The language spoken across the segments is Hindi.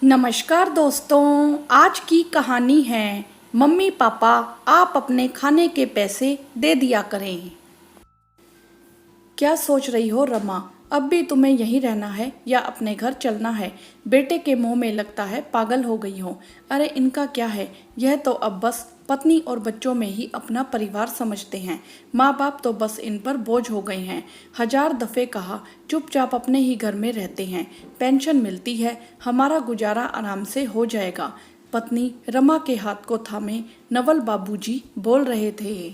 नमस्कार दोस्तों, आज की कहानी है मम्मी पापा आप अपने खाने के पैसे दे दिया करें। क्या सोच रही हो रमा, अब भी तुम्हें यहीं रहना है या अपने घर चलना है? बेटे के मुंह में लगता है पागल हो गई हो। अरे इनका क्या है, यह तो अब बस पत्नी और बच्चों में ही अपना परिवार समझते हैं। माँ बाप तो बस इन पर बोझ हो गए हैं। हजार दफे कहा चुपचाप अपने ही घर में रहते हैं, पेंशन मिलती है, हमारा गुजारा आराम से हो जाएगा। पत्नी रमा के हाथ को थामे नवल बाबूजी बोल रहे थे।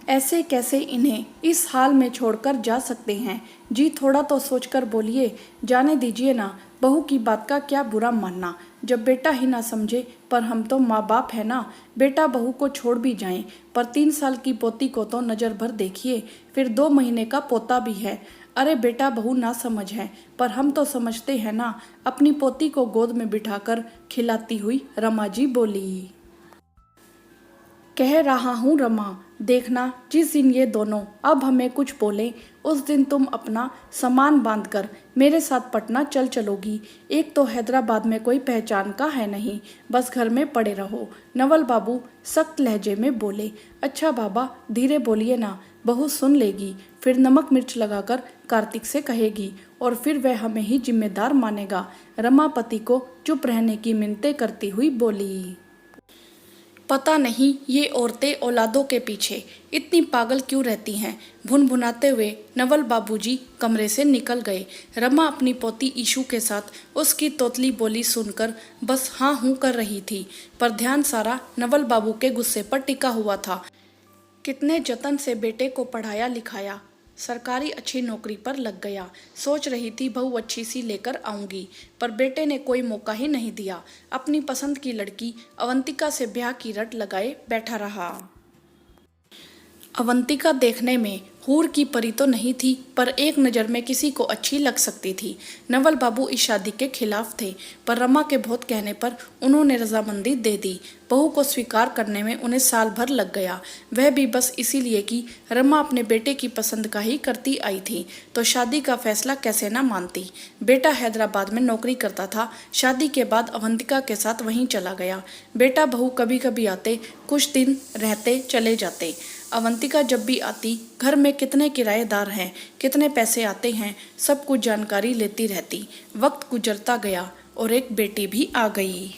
ऐसे कैसे इन्हें इस हाल में छोड़कर जा सकते हैं? जी थोड़ा तो सोचकर बोलिए। जाने दीजिए ना, बहू की बात का क्या बुरा मानना, जब बेटा ही ना समझे। पर हम तो माँ बाप है ना। बेटा बहू को छोड़ भी जाएं, पर 3 साल की पोती को तो नज़र भर देखिए, फिर 2 महीने का पोता भी है। अरे बेटा बहू ना समझ है, पर हम तो समझते हैं ना। अपनी पोती को गोद में बिठाकर खिलाती हुई रमा जी बोली। कह रहा हूँ रमा, देखना जिस दिन ये दोनों अब हमें कुछ बोले, उस दिन तुम अपना सामान बांधकर मेरे साथ पटना चल चलोगी। एक तो हैदराबाद में कोई पहचान का है नहीं, बस घर में पड़े रहो। नवल बाबू सख्त लहजे में बोले। अच्छा बाबा धीरे बोलिए ना, बहू सुन लेगी, फिर नमक मिर्च लगाकर कार्तिक से कहेगी और फिर वह हमें ही जिम्मेदार मानेगा। रमा पति को चुप रहने की मिन्नतें करती हुई बोली। पता नहीं ये औरतें औलादों के पीछे इतनी पागल क्यों रहती हैं। भुनभुनाते हुए नवल बाबूजी कमरे से निकल गए। रमा अपनी पोती ईशू के साथ उसकी तोतली बोली सुनकर बस हाँ हूँ कर रही थी, पर ध्यान सारा नवल बाबू के गुस्से पर टिका हुआ था। कितने जतन से बेटे को पढ़ाया लिखाया, सरकारी अच्छी नौकरी पर लग गया। सोच रही थी बहू अच्छी सी लेकर आऊंगी, पर बेटे ने कोई मौका ही नहीं दिया। अपनी पसंद की लड़की अवंतिका से ब्याह की रट लगाए बैठा रहा। अवंतिका देखने में हूर की परी तो नहीं थी, पर एक नज़र में किसी को अच्छी लग सकती थी। नवल बाबू इस शादी के खिलाफ थे, पर रमा के बहुत कहने पर उन्होंने रजामंदी दे दी। बहू को स्वीकार करने में उन्हें साल भर लग गया, वह भी बस इसीलिए कि रमा अपने बेटे की पसंद का ही करती आई थी, तो शादी का फैसला कैसे ना मानती। बेटा हैदराबाद में नौकरी करता था, शादी के बाद अवंतिका के साथ वहीं चला गया। बेटा बहू कभी कभी आते, कुछ दिन रहते चले जाते। अवंतिका जब भी आती, घर में कितने किराएदार हैं, कितने पैसे आते हैं, सब कुछ जानकारी लेती रहती। वक्त गुजरता गया और एक बेटी भी आ गई।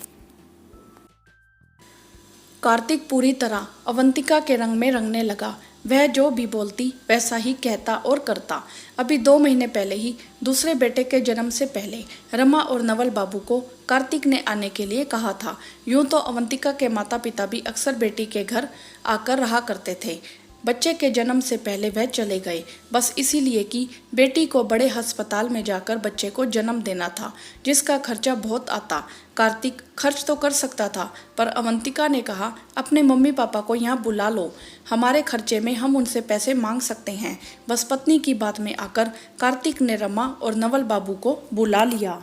कार्तिक पूरी तरह अवंतिका के रंग में रंगने लगा। वह जो भी बोलती वैसा ही कहता और करता। अभी 2 महीने पहले ही दूसरे बेटे के जन्म से पहले रमा और नवल बाबू को कार्तिक ने आने के लिए कहा था। यूं तो अवंतिका के माता पिता भी अक्सर बेटी के घर आकर रहा करते थे। बच्चे के जन्म से पहले वह चले गए, बस इसीलिए कि बेटी को बड़े अस्पताल में जाकर बच्चे को जन्म देना था, जिसका खर्चा बहुत आता। कार्तिक खर्च तो कर सकता था, पर अवंतिका ने कहा अपने मम्मी पापा को यहाँ बुला लो, हमारे खर्चे में हम उनसे पैसे मांग सकते हैं। बस पत्नी की बात में आकर कार्तिक ने रमा और नवल बाबू को बुला लिया।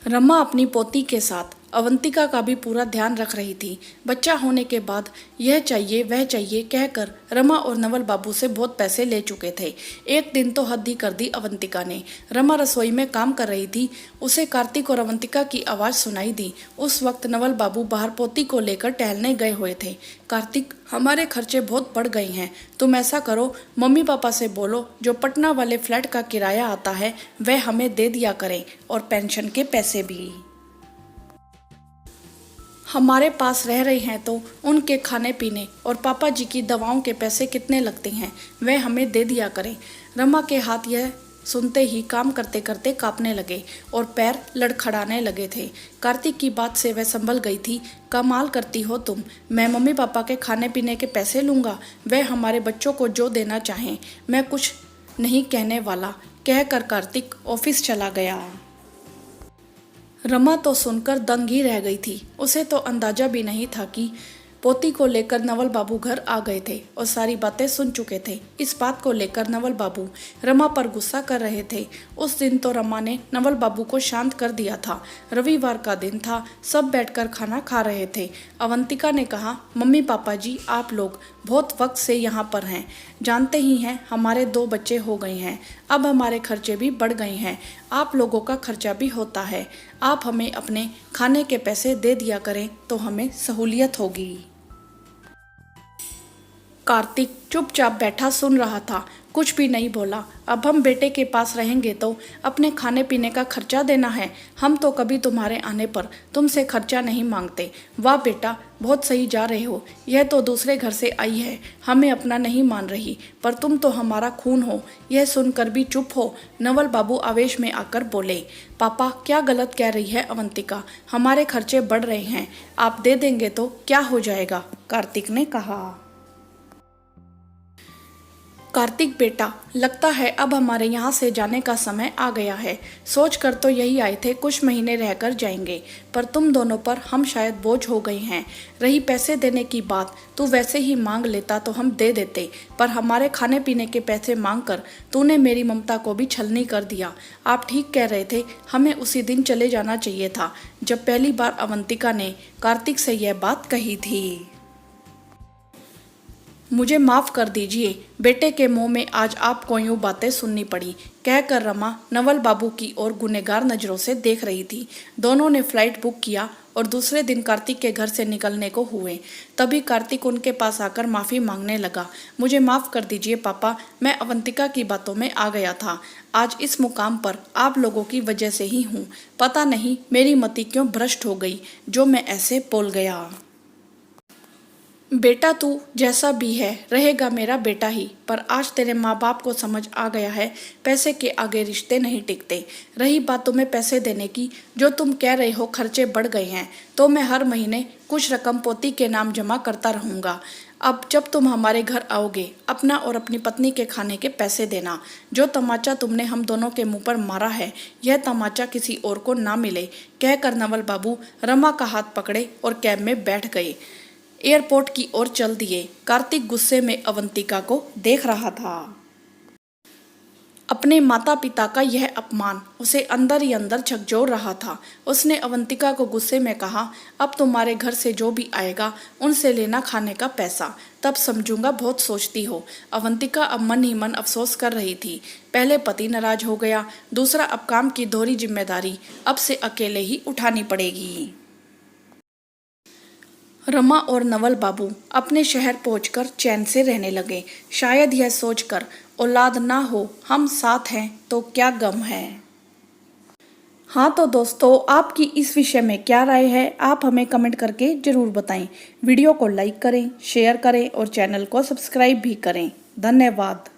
रमा अपनी पोती के साथ अवंतिका का भी पूरा ध्यान रख रही थी। बच्चा होने के बाद यह चाहिए वह चाहिए कहकर रमा और नवल बाबू से बहुत पैसे ले चुके थे। एक दिन तो हद ही कर दी अवंतिका ने। रमा रसोई में काम कर रही थी, उसे कार्तिक और अवंतिका की आवाज़ सुनाई दी। उस वक्त नवल बाबू बाहर पोती को लेकर टहलने गए हुए थे। कार्तिक, हमारे खर्चे बहुत बढ़ गए हैं, तुम ऐसा करो मम्मी पापा से बोलो जो पटना वाले फ्लैट का किराया आता है वह हमें दे दिया करें, और पेंशन के पैसे भी। हमारे पास रह रहे हैं तो उनके खाने पीने और पापा जी की दवाओं के पैसे कितने लगते हैं वह हमें दे दिया करें। रमा के हाथ यह सुनते ही काम करते करते कांपने लगे और पैर लड़खड़ाने लगे थे। कार्तिक की बात से वह संभल गई थी। कमाल करती हो तुम, मैं मम्मी पापा के खाने पीने के पैसे लूँगा, वह हमारे बच्चों को जो देना चाहें, मैं कुछ नहीं कहने वाला, कहकर कार्तिक ऑफिस चला गया। रमा तो सुनकर दंग ही रह गई थी। उसे तो अंदाजा भी नहीं था कि पोती को लेकर नवल बाबू घर आ गए थे और सारी बातें सुन चुके थे। इस बात को लेकर नवल बाबू रमा पर गुस्सा कर रहे थे। उस दिन तो रमा ने नवल बाबू को शांत कर दिया था। रविवार का दिन था, सब बैठकर खाना खा रहे थे। अवंतिका ने कहा, मम्मी पापा जी, आप लोग बहुत वक्त से यहाँ पर हैं, जानते ही हैं हमारे 2 बच्चे हो गए हैं, अब हमारे खर्चे भी बढ़ गए हैं, आप लोगों का खर्चा भी होता है, आप हमें अपने खाने के पैसे दे दिया करें तो हमें सहूलियत होगी। कार्तिक चुपचाप बैठा सुन रहा था, कुछ भी नहीं बोला। अब हम बेटे के पास रहेंगे तो अपने खाने पीने का खर्चा देना है। हम तो कभी तुम्हारे आने पर तुमसे खर्चा नहीं मांगते। वाह बेटा, बहुत सही जा रहे हो। यह तो दूसरे घर से आई है, हमें अपना नहीं मान रही, पर तुम तो हमारा खून हो। यह सुनकर भी चुप हो। नवल बाबू आवेश में आकर बोले, पापा क्या गलत कह रही है अवंतिका, हमारे खर्चे बढ़ रहे हैं, आप दे देंगे तो क्या हो जाएगा। कार्तिक ने कहा, कार्तिक बेटा, लगता है अब हमारे यहाँ से जाने का समय आ गया है। सोच कर तो यही आए थे कुछ महीने रहकर जाएंगे, पर तुम दोनों पर हम शायद बोझ हो गए हैं। रही पैसे देने की बात, तू वैसे ही मांग लेता तो हम दे देते, पर हमारे खाने पीने के पैसे मांग कर तूने मेरी ममता को भी छलनी कर दिया। आप ठीक कह रहे थे, हमें उसी दिन चले जाना चाहिए था जब पहली बार अवंतिका ने कार्तिक से यह बात कही थी। मुझे माफ़ कर दीजिए, बेटे के मुंह में आज आपको यूँ बातें सुननी पड़ी, कहकर रमा नवल बाबू की ओर गुनहगार नज़रों से देख रही थी। दोनों ने फ्लाइट बुक किया और दूसरे दिन कार्तिक के घर से निकलने को हुए। तभी कार्तिक उनके पास आकर माफ़ी मांगने लगा। मुझे माफ़ कर दीजिए पापा, मैं अवंतिका की बातों में आ गया था। आज इस मुकाम पर आप लोगों की वजह से ही हूँ। पता नहीं मेरी मति क्यों भ्रष्ट हो गई जो मैं ऐसे बोल गया। बेटा तू जैसा भी है रहेगा मेरा बेटा ही, पर आज तेरे माँ बाप को समझ आ गया है पैसे के आगे रिश्ते नहीं टिकते। रही बात तुम्हें पैसे देने की, जो तुम कह रहे हो खर्चे बढ़ गए हैं, तो मैं हर महीने कुछ रकम पोती के नाम जमा करता रहूँगा। अब जब तुम हमारे घर आओगे, अपना और अपनी पत्नी के खाने के पैसे देना। जो तमाचा तुमने हम दोनों के मुंह पर मारा है, यह तमाचा किसी और को ना मिले। कहकर नवल बाबू रमा का हाथ पकड़े और कैब में बैठ गए। एयरपोर्ट की ओर चल दिए। कार्तिक गुस्से में अवंतिका को देख रहा था। अपने माता पिता का यह अपमान उसे अंदर ही अंदर झकझोर रहा था। उसने अवंतिका को गुस्से में कहा, अब तुम्हारे घर से जो भी आएगा उनसे लेना खाने का पैसा, तब समझूंगा बहुत सोचती हो। अवंतिका अब मन ही मन अफसोस कर रही थी। पहले पति नाराज हो गया, दूसरा अब काम की दोहरी जिम्मेदारी अब से अकेले ही उठानी पड़ेगी। रमा और नवल बाबू अपने शहर पहुंचकर चैन से रहने लगे। शायद यह सोचकर औलाद ना हो, हम साथ हैं तो क्या गम है। हाँ तो दोस्तों, आपकी इस विषय में क्या राय है, आप हमें कमेंट करके ज़रूर बताएं। वीडियो को लाइक करें, शेयर करें और चैनल को सब्सक्राइब भी करें। धन्यवाद।